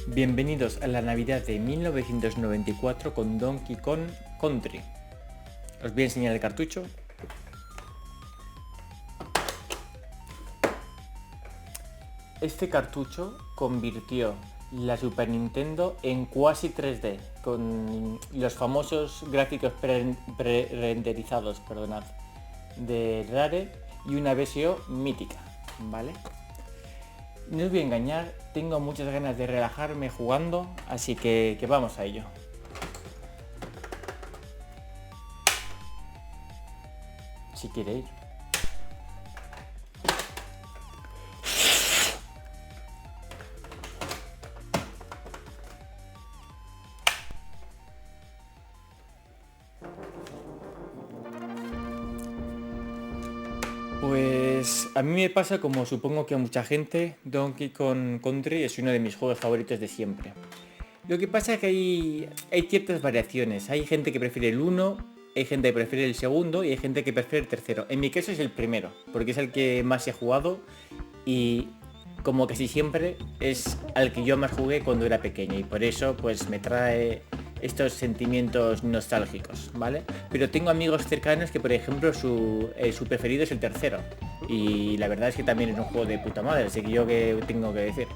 Bienvenidos a la Navidad de 1994 con Donkey Kong Country. Os voy a enseñar el cartucho. Este cartucho convirtió la Super Nintendo en quasi 3D, con los famosos gráficos pre-renderizados, de Rare y una versión mítica, ¿vale? No os voy a engañar, tengo muchas ganas de relajarme jugando, así que vamos a ello. Si quiere ir. Pues a mí me pasa como supongo que a mucha gente, Donkey Kong Country es uno de mis juegos favoritos de siempre. Lo que pasa es que hay ciertas variaciones. Hay gente que prefiere el uno, hay gente que prefiere el segundo y hay gente que prefiere el tercero. En mi caso es el primero, porque es el que más he jugado y como casi siempre es al que yo más jugué cuando era pequeño y por eso pues me trae estos sentimientos nostálgicos, ¿vale? Pero tengo amigos cercanos que por ejemplo su preferido es el tercero y la verdad es que también es un juego de puta madre, así que yo que tengo que decir.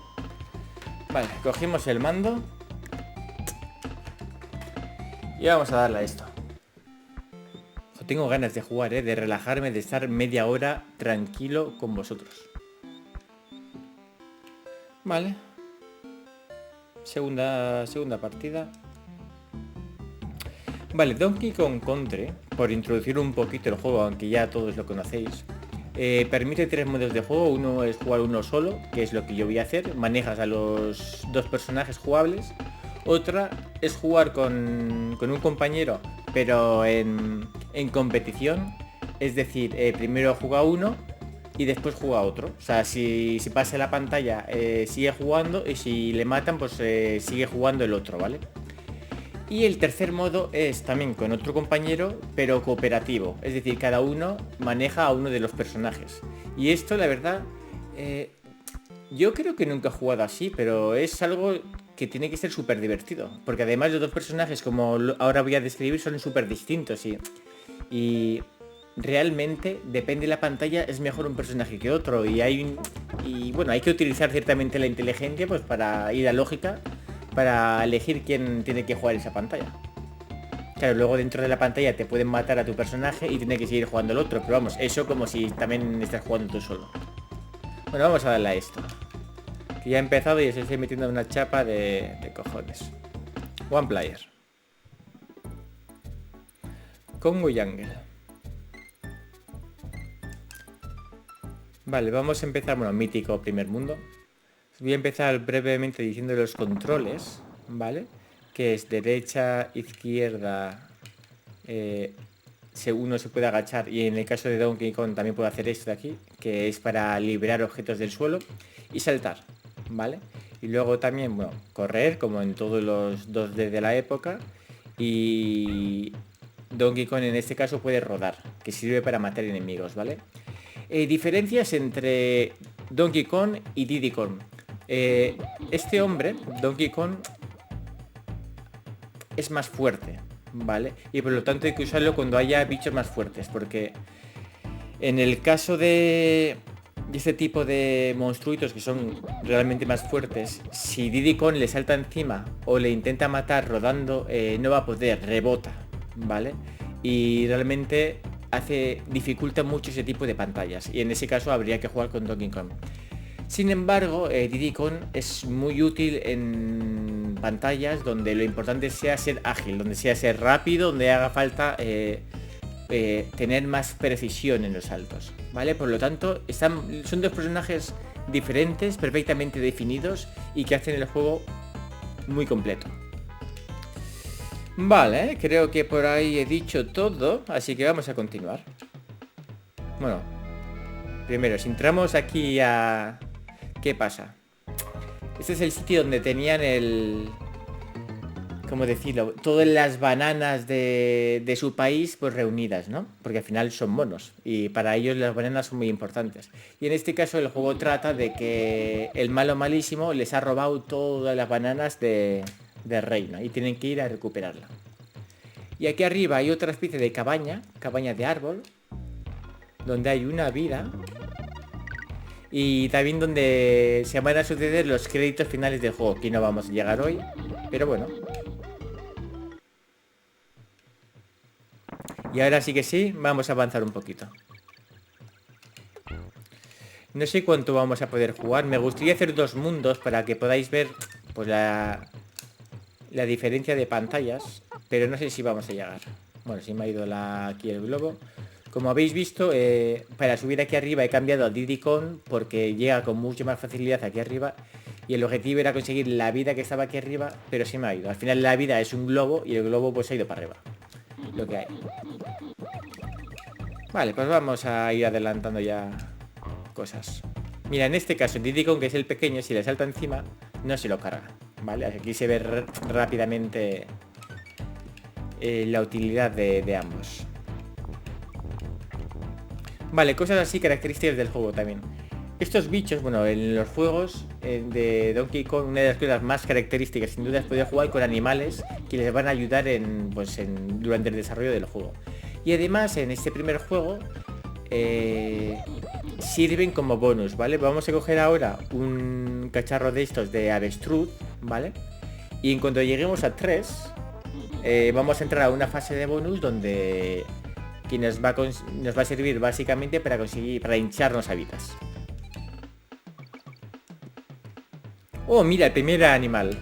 Vale, cogimos el mando y vamos a darle a esto. Tengo ganas de jugar, de relajarme, de estar media hora tranquilo con vosotros. Vale. Segunda partida. Vale, Donkey Kong Country, por introducir un poquito el juego, aunque ya todos lo conocéis, permite tres modos de juego. Uno es jugar uno solo, que es lo que yo voy a hacer. Manejas a los dos personajes jugables. Otra es jugar con un compañero, pero en competición. Es decir, primero juega uno y después juega otro. O sea, si pasa la pantalla, sigue jugando y si le matan, pues sigue jugando el otro, ¿vale? Y el tercer modo es también con otro compañero, pero cooperativo. Es decir, cada uno maneja a uno de los personajes. Y esto, la verdad, yo creo que nunca he jugado así, pero es algo que tiene que ser súper divertido. Porque además los dos personajes, como ahora voy a describir, son súper distintos. Y realmente, depende de la pantalla, es mejor un personaje que otro. Y bueno, hay que utilizar ciertamente la inteligencia pues para ir a lógica, para elegir quién tiene que jugar esa pantalla. Claro, luego dentro de la pantalla te pueden matar a tu personaje y tiene que seguir jugando el otro, pero vamos, eso como si también estás jugando tú solo. Bueno, vamos a darle a esto. Que ya he empezado y os estoy metiendo una chapa de cojones. One player. Congo Jungle. Vale, vamos a empezar, bueno, mítico primer mundo. Voy a empezar brevemente diciendo los controles, ¿vale? Que es derecha, izquierda, uno se puede agachar y en el caso de Donkey Kong también puede hacer esto de aquí, que es para liberar objetos del suelo y saltar, ¿vale? Y luego también, bueno, correr, como en todos los 2D de la época, y Donkey Kong en este caso puede rodar, que sirve para matar enemigos, ¿vale? Diferencias entre Donkey Kong y Diddy Kong. Este hombre, Donkey Kong, es más fuerte, ¿vale? Y por lo tanto hay que usarlo cuando haya bichos más fuertes, porque en el caso de este tipo de monstruitos que son realmente más fuertes, si Diddy Kong le salta encima o le intenta matar rodando, no va a poder, rebota, ¿vale? Y realmente dificulta mucho ese tipo de pantallas, y en ese caso habría que jugar con Donkey Kong. Sin embargo, Diddy Kong es muy útil en pantallas donde lo importante sea ser ágil, donde sea ser rápido, donde haga falta tener más precisión en los saltos, ¿vale? Por lo tanto, son dos personajes diferentes, perfectamente definidos y que hacen el juego muy completo. Vale, creo que por ahí he dicho todo, así que vamos a continuar. Bueno, primero, si entramos aquí a... ¿Qué pasa? Este es el sitio donde tenían ¿cómo decirlo? Todas las bananas de su país pues reunidas, ¿no? Porque al final son monos y para ellos las bananas son muy importantes. Y en este caso el juego trata de que el malo malísimo les ha robado todas las bananas del reino y tienen que ir a recuperarla. Y aquí arriba hay otra especie de cabaña de árbol, donde hay una vida y también donde se van a suceder los créditos finales del juego, que no vamos a llegar hoy, pero bueno. Y ahora sí que sí, vamos a avanzar un poquito. No sé cuánto vamos a poder jugar. Me gustaría hacer 2 mundos para que podáis ver pues la diferencia de pantallas, pero no sé si vamos a llegar. Bueno, sí me ha ido aquí el globo. Como habéis visto, para subir aquí arriba he cambiado a Diddy Kong porque llega con mucha más facilidad aquí arriba. Y el objetivo era conseguir la vida que estaba aquí arriba, pero sí me ha ido. Al final la vida es un globo y el globo pues ha ido para arriba. Lo que hay. Vale, pues vamos a ir adelantando ya cosas. Mira, en este caso Diddy Kong, que es el pequeño, si le salta encima, no se lo carga. Vale, aquí se ve rápidamente la utilidad de ambos. Vale, cosas así características del juego también. Estos bichos, bueno, en los juegos de Donkey Kong, una de las cosas más características sin duda es poder jugar con animales que les van a ayudar durante el desarrollo del juego. Y además en este primer juego sirven como bonus, ¿vale? Vamos a coger ahora un cacharro de estos de avestruz, ¿vale? Y en cuanto lleguemos a 3, vamos a entrar a una fase de bonus donde que nos va a servir básicamente para hincharnos a vidas. Oh, mira, el primer animal.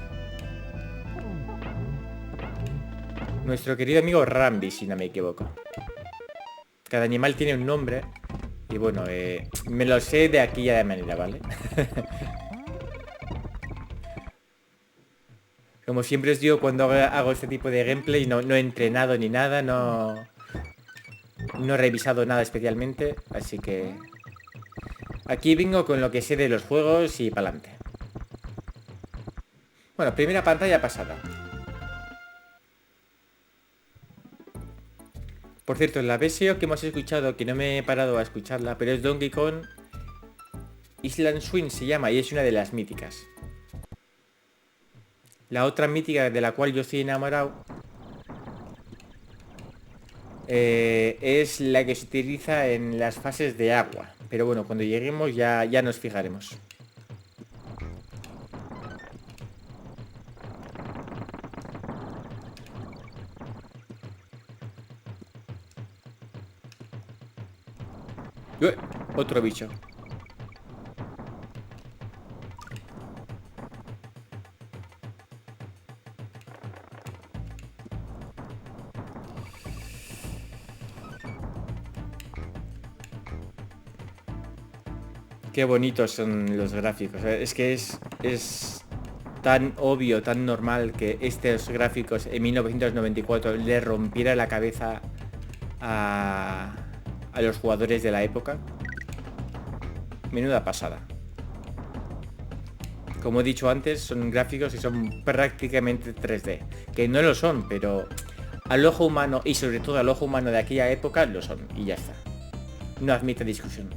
Nuestro querido amigo Rambi, si no me equivoco. Cada animal tiene un nombre. Y bueno, me lo sé de aquella manera, ¿vale? Como siempre os digo cuando hago este tipo de gameplay, no he entrenado ni nada, no he revisado nada especialmente, así que aquí vengo con lo que sé de los juegos y para adelante. Bueno, primera pantalla pasada. Por cierto, la VSEO que hemos escuchado, que no me he parado a escucharla, pero es Donkey Kong Island Swing se llama y es una de las míticas. La otra mítica de la cual yo estoy enamorado es la que se utiliza en las fases de agua. Pero bueno, cuando lleguemos ya nos fijaremos. Otro bicho. Qué bonitos son los gráficos. Es que es tan obvio, tan normal que estos gráficos en 1994 le rompiera la cabeza a los jugadores de la época. Menuda pasada. Como he dicho antes, son gráficos y son prácticamente 3D. Que no lo son, pero al ojo humano, y sobre todo al ojo humano de aquella época, lo son. Y ya está. No admite discusión.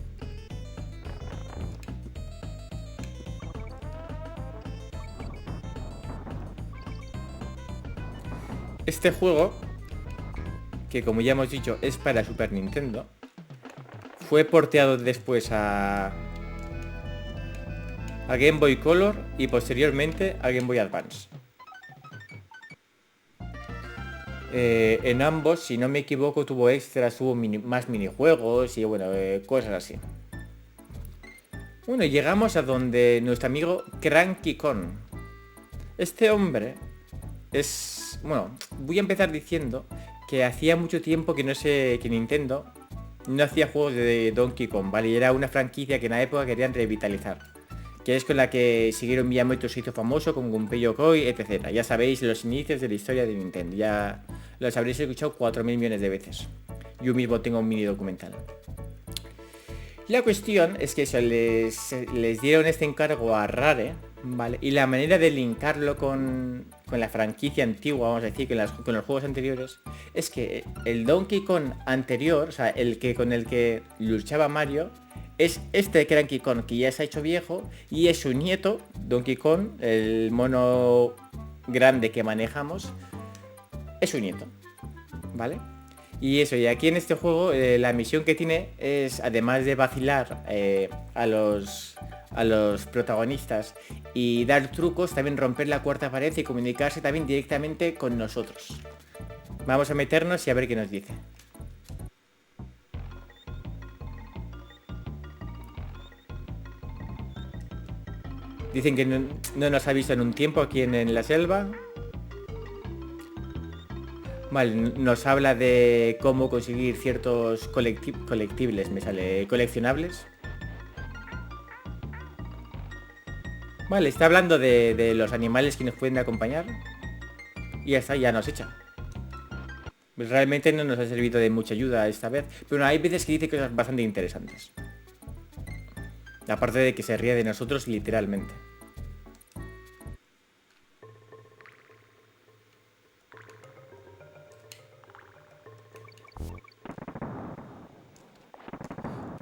Este juego, que como ya hemos dicho es para Super Nintendo, fue porteado después a Game Boy Color y posteriormente a Game Boy Advance. En ambos, si no me equivoco, tuvo extras, tuvo más minijuegos y bueno, cosas así. Bueno, llegamos a donde nuestro amigo Cranky Kong. Este hombre es... Bueno, voy a empezar diciendo que hacía mucho tiempo que que Nintendo no hacía juegos de Donkey Kong, ¿vale? Y era una franquicia que en la época querían revitalizar. Que es con la que siguieron Miyamoto, se hizo famoso con Gunpei Yokoi, etc. Ya sabéis los inicios de la historia de Nintendo. Ya los habréis escuchado 4.000 millones de veces. Yo mismo tengo un mini documental. La cuestión es que eso, les dieron este encargo a Rare, ¿vale? Y la manera de linkarlo con con la franquicia antigua, vamos a decir, con los juegos anteriores, es que el Donkey Kong anterior, o sea, el que con el que luchaba Mario, es este Cranky Kong que ya se ha hecho viejo y es su nieto, Donkey Kong, el mono grande que manejamos, es su nieto, ¿vale? Y eso, y aquí en este juego la misión que tiene es, además de vacilar a los protagonistas y dar trucos, también romper la cuarta pared y comunicarse también directamente con nosotros. Vamos a meternos y a ver qué nos dice. Dicen que no nos ha visto en un tiempo aquí en la selva. Vale, nos habla de cómo conseguir ciertos colectibles, me sale, coleccionables. Vale, está hablando de los animales que nos pueden acompañar. Y ya está, ya nos echa. Pues realmente no nos ha servido de mucha ayuda esta vez. Pero hay veces que dice cosas bastante interesantes. Aparte de que se ríe de nosotros literalmente.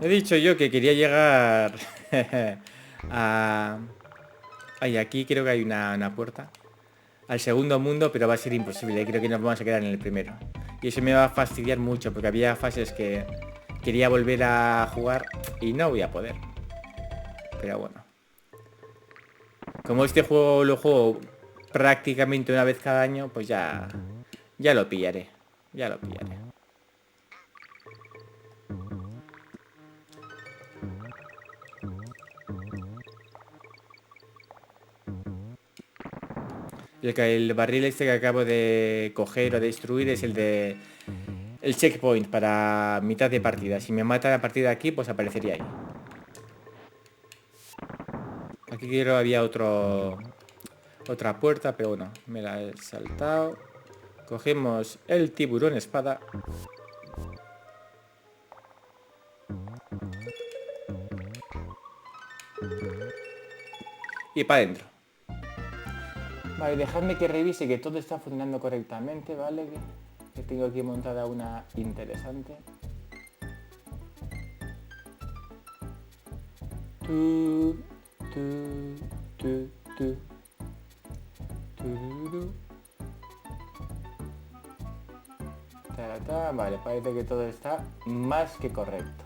He dicho yo que quería llegar a... Ay, aquí creo que hay una puerta al segundo mundo, pero va a ser imposible. Creo que nos vamos a quedar en el primero. Y eso me va a fastidiar mucho, porque había fases que quería volver a jugar y no voy a poder. Pero bueno. Como este juego lo juego prácticamente una vez cada año, pues ya lo pillaré. Ya lo pillaré. El barril este que acabo de coger o de destruir es el checkpoint para mitad de partida. Si me matan a partir de aquí, pues aparecería ahí. Aquí creo había otra puerta, pero bueno, me la he saltado. Cogemos el tiburón espada. Y para adentro. Vale, dejadme que revise que todo está funcionando correctamente, ¿vale? Que tengo aquí montada una interesante. Vale, parece que todo está más que correcto.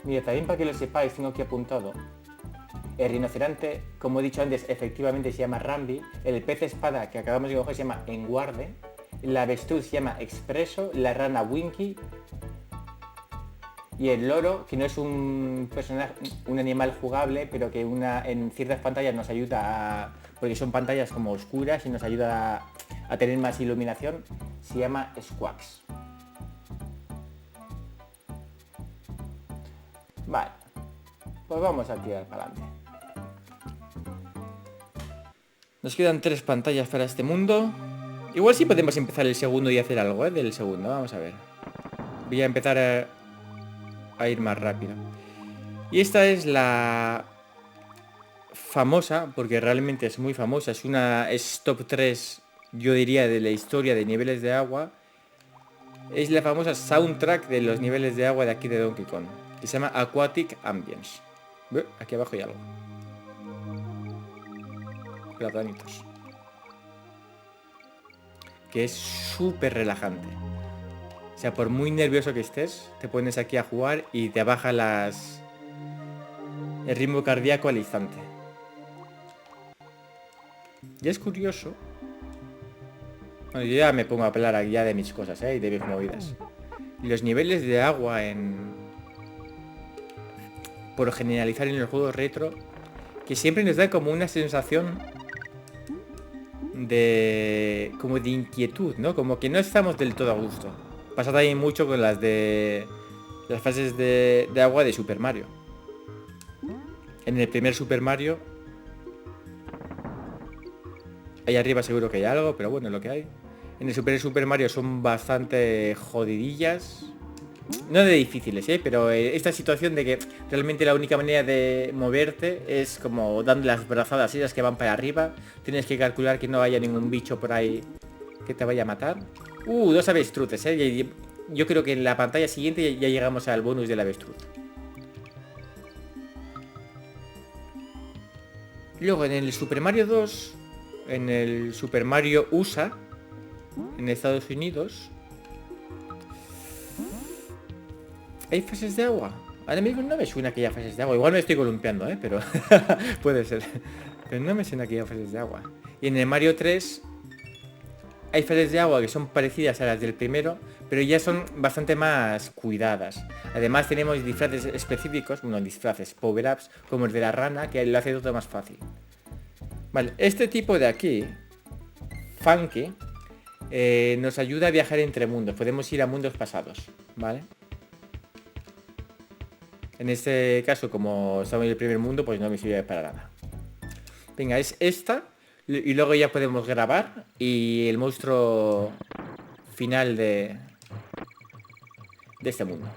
Mira, también para que lo sepáis, tengo aquí apuntado. El rinoceronte, como he dicho antes, efectivamente se llama Rambi. El pez espada que acabamos de coger se llama Enguarde. La avestruz se llama Expreso. La rana Winky. Y el loro, que no es un personaje, un animal jugable, pero que en ciertas pantallas nos ayuda porque son pantallas como oscuras y nos ayuda a tener más iluminación, se llama Squawks. Vale, pues vamos a tirar para adelante. Nos quedan 3 pantallas para este mundo. Igual sí podemos empezar el segundo y hacer algo, del segundo. Vamos a ver. Voy a empezar a ir más rápido. Y esta es la famosa, porque realmente es muy famosa. Es top 3, yo diría, de la historia de niveles de agua. Es la famosa soundtrack de los niveles de agua de aquí de Donkey Kong, que se llama Aquatic Ambience. Aquí abajo hay algo. Platanitos. Que es súper relajante. O sea, por muy nervioso que estés, te pones aquí a jugar y te baja el ritmo cardíaco al instante. Y es curioso. Bueno, yo ya me pongo a hablar aquí ya de mis cosas, y de mis movidas. Los niveles de agua por generalizar en los juegos retro, que siempre nos da como una sensación como de inquietud, ¿no? Como que no estamos del todo a gusto. Pasa también mucho con las fases de agua de Super Mario. En el primer Super Mario, ahí arriba seguro que hay algo, pero bueno, es lo que hay. En el Super Mario son bastante jodidillas. No de difíciles, pero esta situación de que realmente la única manera de moverte es como dando las brazadas esas que van para arriba. Tienes que calcular que no haya ningún bicho por ahí que te vaya a matar. Dos avestruces, yo creo que en la pantalla siguiente ya llegamos al bonus del avestruz. Luego en el Super Mario 2, en el Super Mario USA, en Estados Unidos, ¿hay fases de agua? Ahora mismo no me suena que haya fases de agua. Igual me estoy columpiando, pero puede ser. Pero no me suena que haya fases de agua. Y en el Mario 3 hay fases de agua que son parecidas a las del primero, pero ya son bastante más cuidadas. Además tenemos disfraces específicos, bueno, disfraces, power-ups, como el de la rana, que lo hace todo más fácil. Vale, este tipo de aquí, Funky, nos ayuda a viajar entre mundos. Podemos ir a mundos pasados, ¿vale? En este caso, como estamos en el primer mundo, pues no me sirve para nada. Venga, es esta. Y luego ya podemos grabar. Y el monstruo final de este mundo.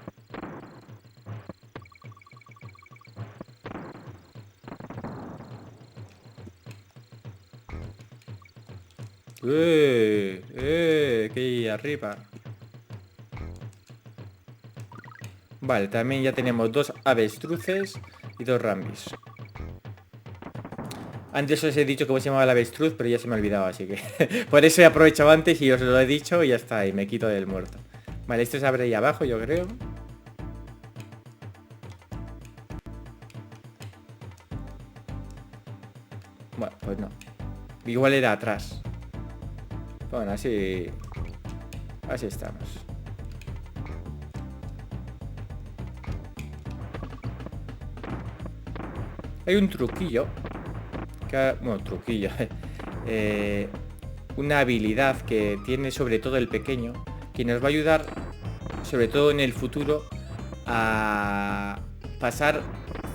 Que hay arriba. Vale, también ya tenemos 2 avestruces y 2 rambis. Antes os he dicho cómo se llamaba el avestruz, pero ya se me ha olvidado, así que por eso he aprovechado antes y os lo he dicho y ya está, y me quito del muerto. Vale, esto se abre ahí abajo, yo creo. Bueno, pues no. Igual era atrás. Bueno, así estamos. Hay un truquillo. Bueno, truquillo. Una habilidad que tiene sobre todo el pequeño, que nos va a ayudar, sobre todo en el futuro, a pasar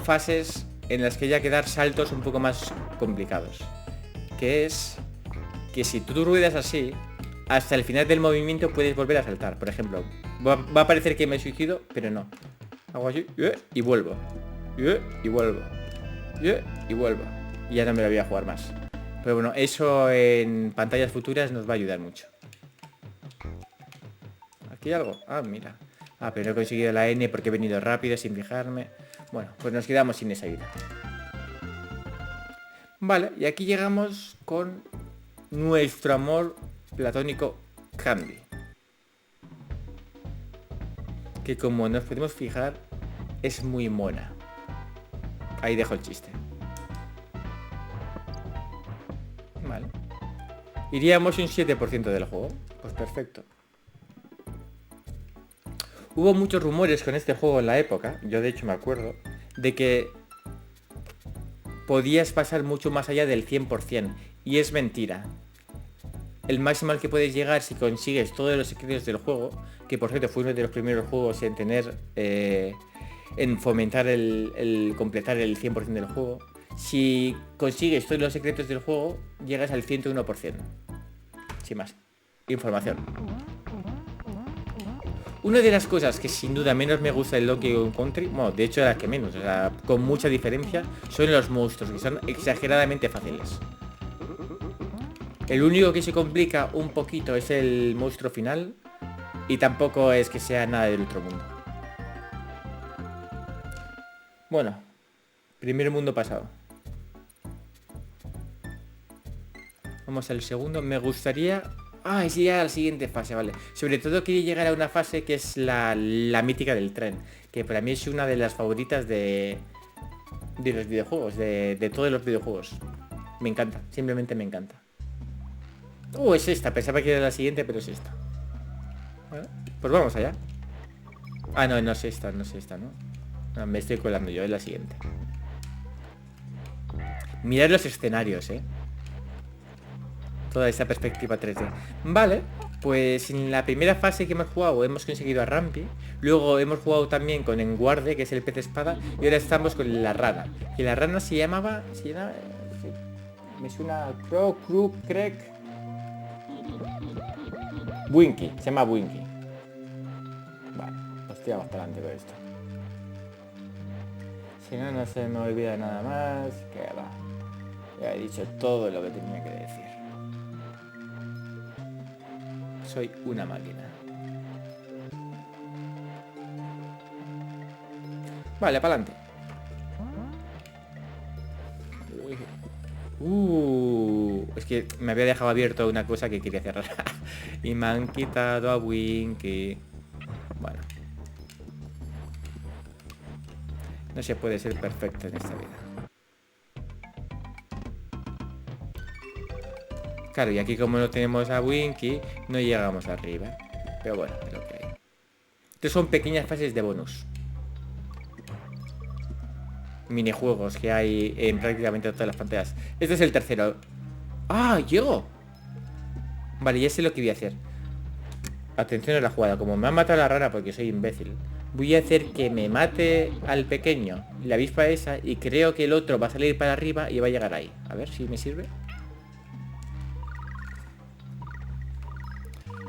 fases en las que haya que dar saltos un poco más complicados. Que es que si tú ruedas así, hasta el final del movimiento puedes volver a saltar. Por ejemplo, va a parecer que me suicido, pero no. Hago así y vuelvo. Y vuelvo. Y vuelvo. Y ya no me lo voy a jugar más. Pero bueno, eso en pantallas futuras nos va a ayudar mucho. ¿Aquí hay algo? Ah, mira. Ah, pero no he conseguido la N porque he venido rápido sin fijarme. Bueno, pues nos quedamos sin esa vida. Vale, y aquí llegamos con nuestro amor platónico Candy. Que como nos podemos fijar, es muy mona. Ahí dejo el chiste. Vale. Iríamos un 7% del juego. Pues perfecto. Hubo muchos rumores con este juego en la época, yo de hecho me acuerdo, de que podías pasar mucho más allá del 100%. Y es mentira. El máximo al que puedes llegar si consigues todos los secretos del juego, que por cierto fue uno de los primeros juegos en tener, en fomentar el completar el 100% del juego. Si consigues todos los secretos del juego, llegas al 101%. Sin más información. Una de las cosas que sin duda menos me gusta del Donkey Kong Country, bueno, de hecho la que menos, o sea, con mucha diferencia, son los monstruos, que son exageradamente fáciles. El único que se complica un poquito es el monstruo final, y tampoco es que sea nada del otro mundo. Bueno, primer mundo pasado. Vamos al segundo. Me gustaría... Ah, sí, a la siguiente fase, vale. Sobre todo quería llegar a una fase que es la mítica del tren, que para mí es una de las favoritas de los videojuegos, de todos los videojuegos. Me encanta, simplemente me encanta. Es esta, pensaba que era la siguiente, pero es esta. Vale, pues vamos allá. Ah, no, no es esta, no, no, me estoy colando yo, es la siguiente. Mirad los escenarios, toda esta perspectiva 3D. Vale, pues en la primera fase que hemos jugado hemos conseguido a Rampi. Luego hemos jugado también con Enguarde, que es el pez espada. Y ahora estamos con la rana. Y la rana se llamaba... me suena... Crack... Winky, se llama Winky. Vale, pues Pues tiramos para adelante con esto. Si no, no se me olvida nada más. Que va. Ya he dicho todo lo que tenía que decir. Soy una máquina. Vale, para adelante. Es que me había dejado abierto una cosa que quería cerrar. Y me han quitado a Winky. Bueno. No se puede ser perfecto en esta vida. Claro, y aquí como no tenemos a Winky, no llegamos arriba. Pero bueno, es lo que hay. Estos son pequeñas fases de bonus. Minijuegos que hay en prácticamente todas las pantallas. Este es el tercero. ¡Ah, llego! Vale, ya sé lo que voy a hacer. Atención a la jugada. Como me ha matado la rana porque soy imbécil, voy a hacer que me mate al pequeño, la avispa esa, y creo que el otro va a salir para arriba y va a llegar ahí. A ver si me sirve.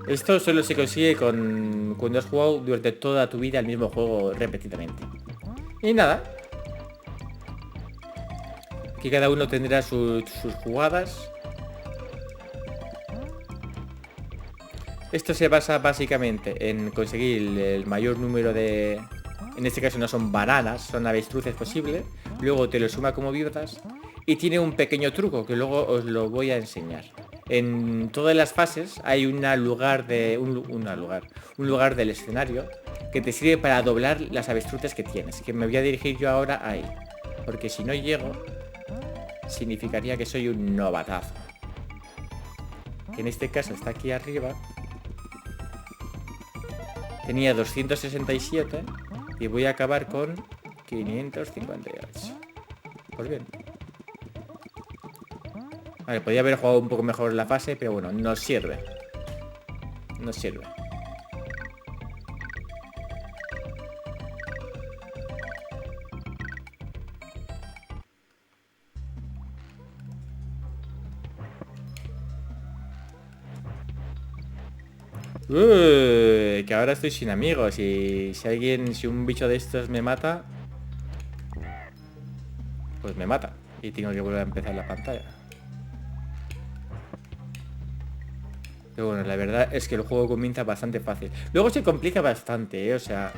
Esto solo se consigue cuando has jugado durante toda tu vida el mismo juego repetidamente. Y nada. Aquí cada uno tendrá sus jugadas. Esto se basa básicamente en conseguir el mayor número de... En este caso no son bananas, son avestruces posible. Luego te lo suma como vidas. Y tiene un pequeño truco que luego os lo voy a enseñar. En todas las fases hay un lugar del escenario que te sirve para doblar las avestruces que tienes. Que me voy a dirigir yo ahora ahí. Porque si no llego, significaría que soy un novatazo. Que en este caso está aquí arriba. Tenía 267 y voy a acabar con 558. Pues bien. Vale, podría haber jugado un poco mejor la fase, pero bueno, nos sirve. Nos sirve. Que ahora estoy sin amigos y si un bicho de estos me mata, pues me mata y tengo que volver a empezar la pantalla. Pero bueno, la verdad es que el juego comienza bastante fácil. Luego se complica bastante, ¿eh? O sea,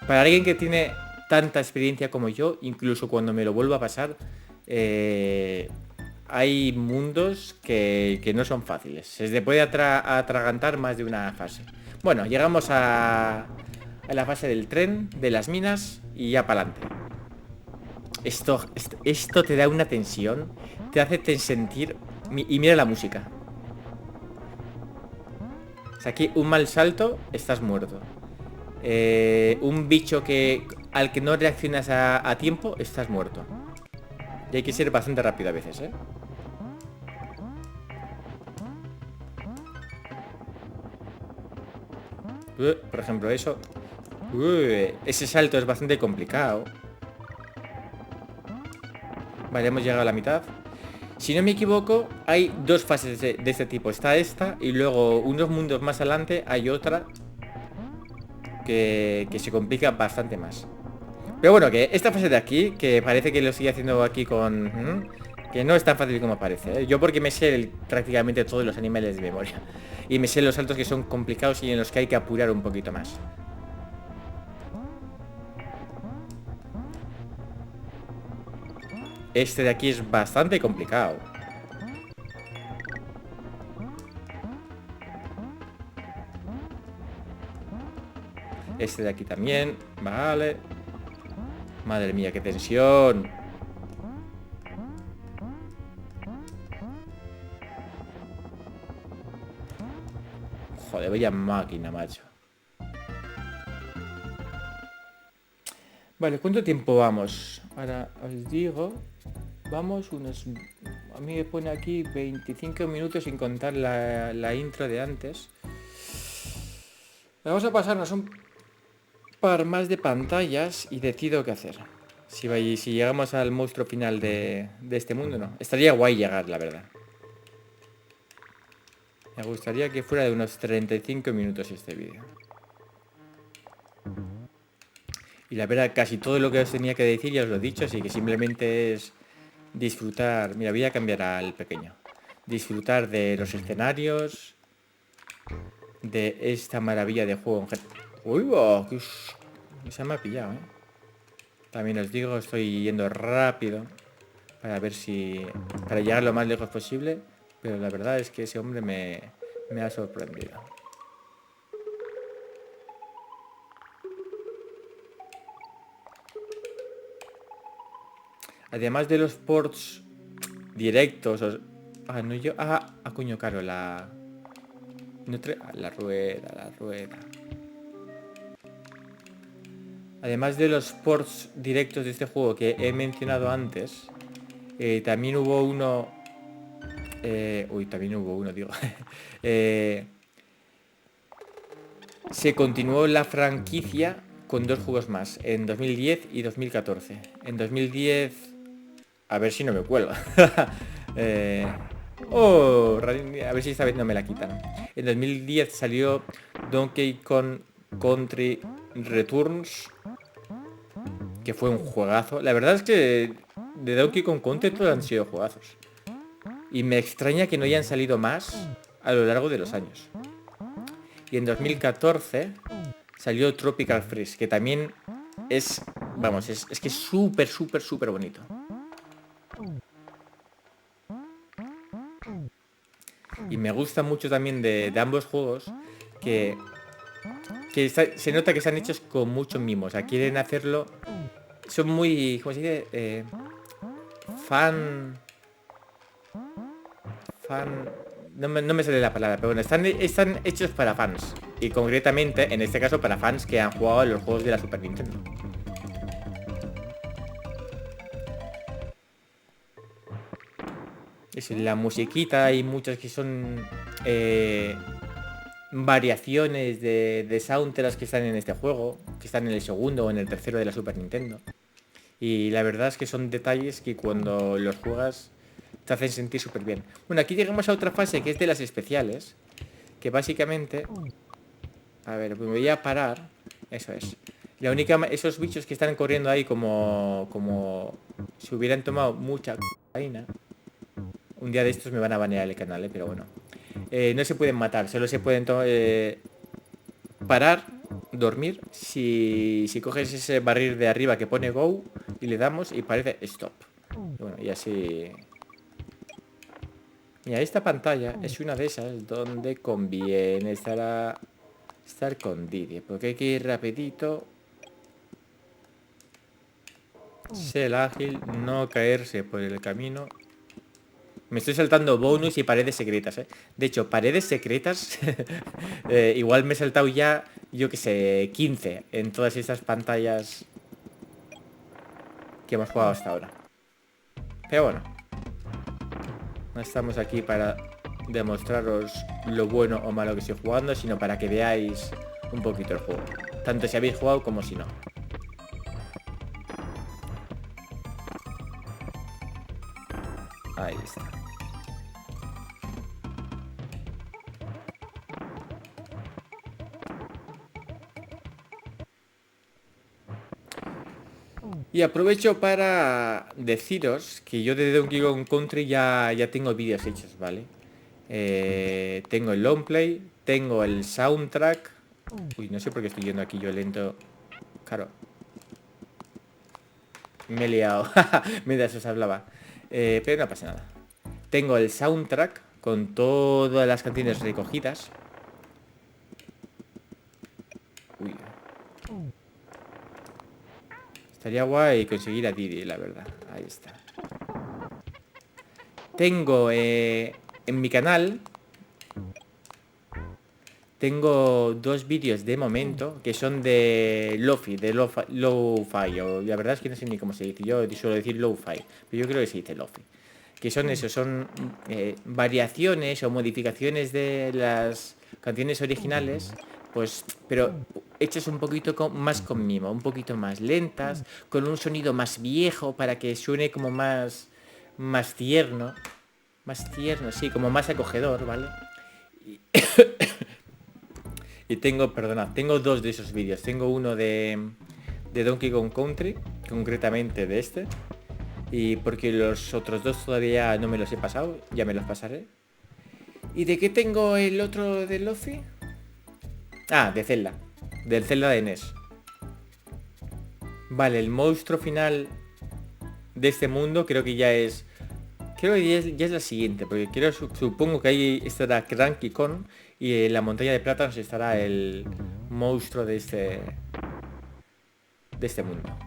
para alguien que tiene tanta experiencia como yo, incluso cuando me lo vuelvo a pasar, hay mundos que no son fáciles. Se le puede atragantar más de una fase. Bueno, llegamos a la fase del tren, de las minas y ya para adelante. Esto te da una tensión, te hace sentir... Y mira la música. O sea, aquí un mal salto, estás muerto. Un bicho al que no reaccionas a tiempo, estás muerto. Y hay que ser bastante rápido a veces, ¿eh? Por ejemplo, eso. Ese salto es bastante complicado. Vale, hemos llegado a la mitad. Si no me equivoco, hay dos fases de este tipo. Está esta y luego unos mundos más adelante hay otra que se complica bastante más. Pero bueno, que esta fase de aquí, que parece que lo estoy haciendo aquí con... que no es tan fácil como parece, ¿eh? Yo porque me sé prácticamente todos los animales de memoria. Y me sé los saltos que son complicados y en los que hay que apurar un poquito más. Este de aquí es bastante complicado. Este de aquí también. Vale. Madre mía, qué tensión. Joder, vaya máquina, macho. Vale, ¿cuánto tiempo vamos? Ahora os digo. Vamos unos... A mí me pone aquí 25 minutos sin contar la intro de antes. Vamos a pasarnos un par más de pantallas y decido qué hacer. Si llegamos al monstruo final de este mundo, no. Estaría guay llegar, la verdad. Me gustaría que fuera de unos 35 minutos este vídeo. Y la verdad, casi todo lo que os tenía que decir ya os lo he dicho, así que simplemente es disfrutar. Mira, voy a cambiar al pequeño. Disfrutar de los escenarios, de esta maravilla de juego en general. ¡Uy, va! Se me ha pillado, ¿eh? También os digo, estoy yendo rápido para ver si... para llegar lo más lejos posible, pero la verdad es que ese hombre me ha sorprendido. Además de los ports directos... Ah, no yo... coño, claro, la... la rueda, la rueda. Además de los ports directos de este juego que he mencionado antes, también hubo uno... también hubo uno, digo. Se continuó la franquicia con dos juegos más, en 2010 y 2014. En 2010... A ver si no me cuelga. A ver si esta vez no me la quitan. En 2010 salió Donkey Kong Country Returns, que fue un juegazo. La verdad es que de Donkey Kong Country todos han sido juegazos. Y me extraña que no hayan salido más a lo largo de los años. Y en 2014 salió Tropical Freeze, que también es... Vamos, es que es súper bonito. Y me gusta mucho también de ambos juegos que se nota que están hechos con mucho mimo. O sea, quieren hacerlo... Son muy... ¿Cómo se dice? Fan... No me sale la palabra, pero bueno, están hechos para fans. Y concretamente, en este caso, para fans que han jugado a los juegos de la Super Nintendo. Es la musiquita y muchas que son variaciones de soundtracks que están en este juego, que están en el segundo o en el tercero de la Super Nintendo. Y la verdad es que son detalles que cuando los juegas te hacen sentir súper bien. Bueno, aquí llegamos a otra fase que es de las especiales, que básicamente... A ver, me voy a parar. Eso es. La única... Esos bichos que están corriendo ahí como si hubieran tomado mucha cocaína. Un día de estos me van a banear el canal, pero bueno. No se pueden matar, solo se pueden parar, dormir. Si coges ese barril de arriba que pone go y le damos y parece stop. Y bueno, y así... Mira, esta pantalla es una de esas donde conviene estar con Didi, porque hay que ir rapidito, ser ágil, no caerse por el camino. Me estoy saltando bonus y paredes secretas, ¿eh? De hecho, paredes secretas igual me he saltado ya, yo que sé, 15 en todas estas pantallas que hemos jugado hasta ahora. Pero bueno, no estamos aquí para demostraros lo bueno o malo que estoy jugando, sino para que veáis un poquito el juego, tanto si habéis jugado como si no. Ahí está. Y aprovecho para deciros que yo de Donkey Kong Country ya tengo vídeos hechos, ¿vale? Tengo el long play, tengo el soundtrack. Uy, no sé por qué estoy yendo aquí yo lento. Claro. Me he liado. Mientras os hablaba. Pero no pasa nada. Tengo el soundtrack con todas las canciones recogidas. Uy. Estaría guay conseguir a Didi, la verdad. Ahí está. Tengo en mi canal... Tengo dos vídeos de momento que son de Lo-Fi, Lo-Fi, o la verdad es que no sé ni cómo se dice, yo suelo decir Lo-Fi, pero yo creo que se dice Lo-Fi. Que son eso, son variaciones o modificaciones de las canciones originales, pues, pero hechas un poquito más con mimo, un poquito más lentas, con un sonido más viejo para que suene como más tierno, sí, como más acogedor, ¿vale? Y tengo dos de esos vídeos. Tengo uno de de Donkey Kong Country, concretamente de este. Y porque los otros dos todavía no me los he pasado, ya me los pasaré. ¿Y de qué tengo el otro de Luffy? Ah, de Zelda. Del Zelda de NES. Vale, el monstruo final de este mundo creo que ya es... Creo que ya es la siguiente, porque supongo que ahí estará Cranky Kong y en la montaña de plátanos estará el monstruo de este mundo.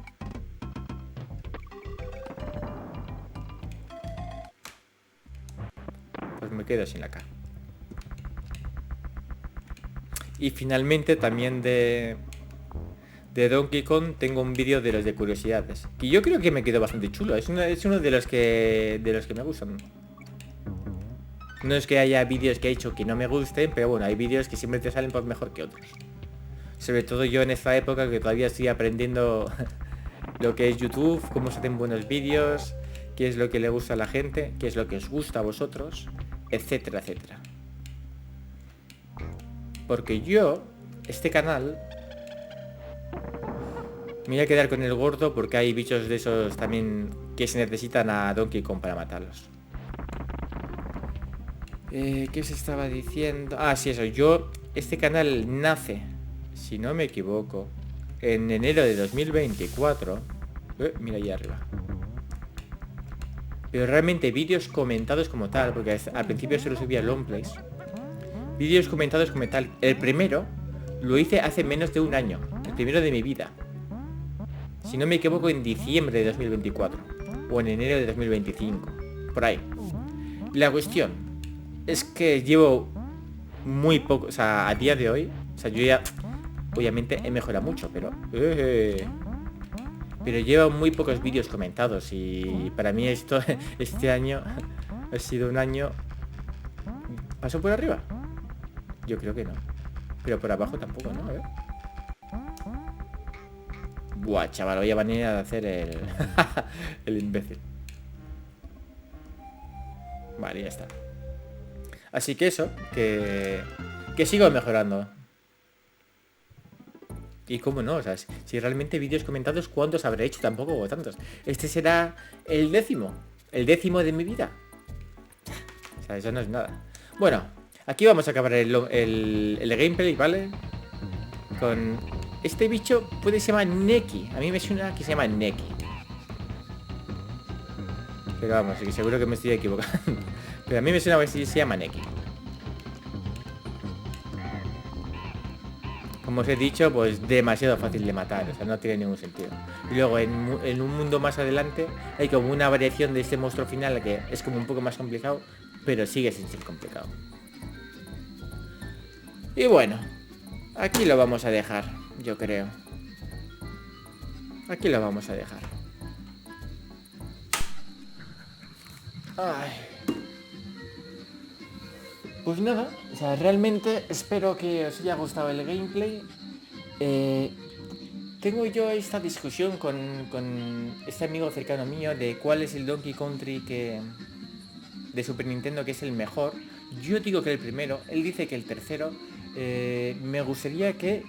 Pues me quedo sin la K. Y finalmente también de Donkey Kong tengo un vídeo de los de curiosidades. Y yo creo que me quedó bastante chulo. Es uno de los que me gustan. No es que haya vídeos que he hecho que no me gusten, pero bueno, hay vídeos que siempre te salen por mejor que otros. Sobre todo yo en esta época que todavía estoy aprendiendo lo que es YouTube, cómo se hacen buenos vídeos, qué es lo que le gusta a la gente, qué es lo que os gusta a vosotros, etcétera, etcétera. Porque yo, este canal, me voy a quedar con el gordo porque hay bichos de esos también que se necesitan a Donkey Kong para matarlos. ¿Qué se estaba diciendo? Ah, sí, eso. Este canal nace, si no me equivoco, en enero de 2024. Mira ahí arriba. Pero realmente vídeos comentados como tal, porque al principio se lo subía a Longplays. Vídeos comentados como tal. El primero lo hice hace menos de un año. El primero de mi vida. Si no me equivoco, en diciembre de 2024. O en enero de 2025. Por ahí. La cuestión es que llevo muy poco, o sea, a día de hoy, o sea, yo ya obviamente he mejorado mucho, pero llevo muy pocos vídeos comentados y para mí este año ha sido un año. ¿Pasó por arriba? Yo creo que no, pero por abajo tampoco, ¿no? A ver. Buah, chaval, voy a venir a hacer el el imbécil. Vale, ya está. Así que eso, que sigo mejorando. Y cómo no, o sea, si realmente vídeos comentados, ¿cuántos habré hecho? Tampoco o tantos. Este será el décimo de mi vida. O sea, eso no es nada. Bueno, aquí vamos a acabar el gameplay, ¿vale? Con este bicho, puede se llama Neki. A mí me suena que se llama Neki. Pero vamos, que seguro que me estoy equivocando. Pero a mí me suena que se llama Neki. Como os he dicho, pues demasiado fácil de matar, o sea, no tiene ningún sentido. Y luego en un mundo más adelante hay como una variación de este monstruo final que es como un poco más complicado, pero sigue sin ser complicado. Y bueno, aquí lo vamos a dejar, yo creo. Aquí lo vamos a dejar. Ay. Pues nada, o sea, realmente espero que os haya gustado el gameplay. Tengo yo esta discusión con este amigo cercano mío de cuál es el Donkey Country de Super Nintendo que es el mejor. Yo digo que el primero, él dice que el tercero. Me gustaría que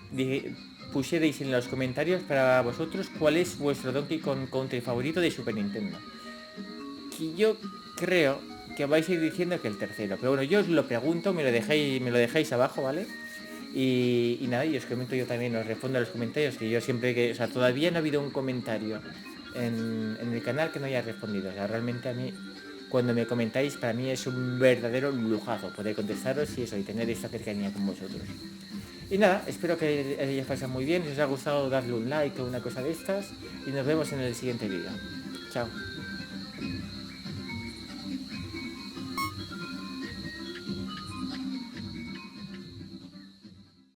pusierais en los comentarios para vosotros cuál es vuestro Donkey Kong Country favorito de Super Nintendo. Que yo creo que vais a ir diciendo que el tercero, pero bueno, yo os lo pregunto, me lo dejáis abajo, ¿vale? Y nada, y os comento yo también, os respondo a los comentarios, que yo siempre que, o sea, todavía no ha habido un comentario en el canal que no haya respondido, o sea, realmente a mí, cuando me comentáis, para mí es un verdadero lujazo poder contestaros y eso, y tener esta cercanía con vosotros. Y nada, espero que hayáis pasado muy bien, si os ha gustado darle un like o una cosa de estas, y nos vemos en el siguiente vídeo. Chao.